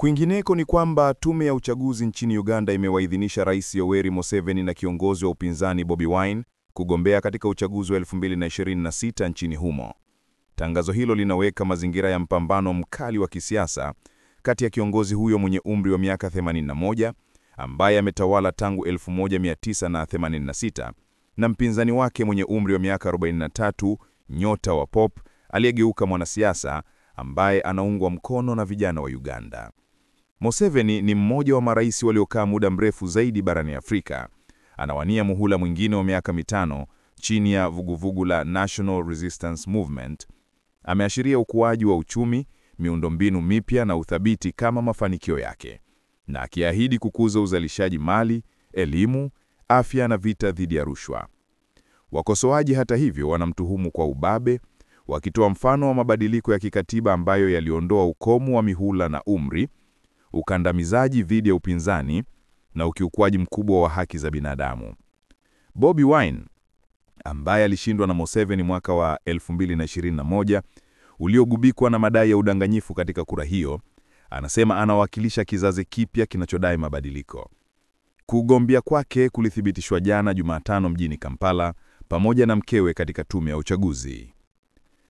Kwingineko ni kwamba tume ya uchaguzi nchini Uganda imewaidhinisha Rais Yoweri Museveni na kiongozi wa upinzani Bobi Wine kugombea katika uchaguzi wa 2026 nchini humo. Tangazo hilo linaweka mazingira ya mpambano mkali wa kisiasa kati ya kiongozi huyo mwenye umri wa miaka 81 ambaye ametawala tangu 1986 na mpinzani wake mwenye umri wa miaka 43, nyota wa pop aliyegeuka mwanasiasa ambaye anaungwa mkono na vijana wa Uganda. Museveni ni mmoja wa marais waliokaa muda mrefu zaidi barani Afrika. Anawania muhula mwingine wa miaka 5 chini ya vuguvugu la National Resistance Movement. Ameashiria ukuaji wa uchumi, miundombinu mipya na uthabiti kama mafanikio yake, na akiahidi kukuza uzalishaji mali, elimu, afya na vita dhidi ya rushwa. Wakosoaji hata hivyo wanamtuhumu kwa ubabe, wakitoa mfano wa mabadiliko ya kikatiba ambayo yaliondoa ukomo wa mihula na umri, ukandamizaji dhidi ya upinzani na ukiukwaji mkubwa wa haki za binadamu. Bobi Wine, ambaye alishindwa na Museveni mwaka wa 2021 uliogubikwa na madai ya udanganyifu katika kura hiyo, anasema anawakilisha kizazi kipya kinachodai mabadiliko. Kugombea kwake kulithibitishwa jana Jumatano mjini Kampala pamoja na mkewe katika tume ya uchaguzi.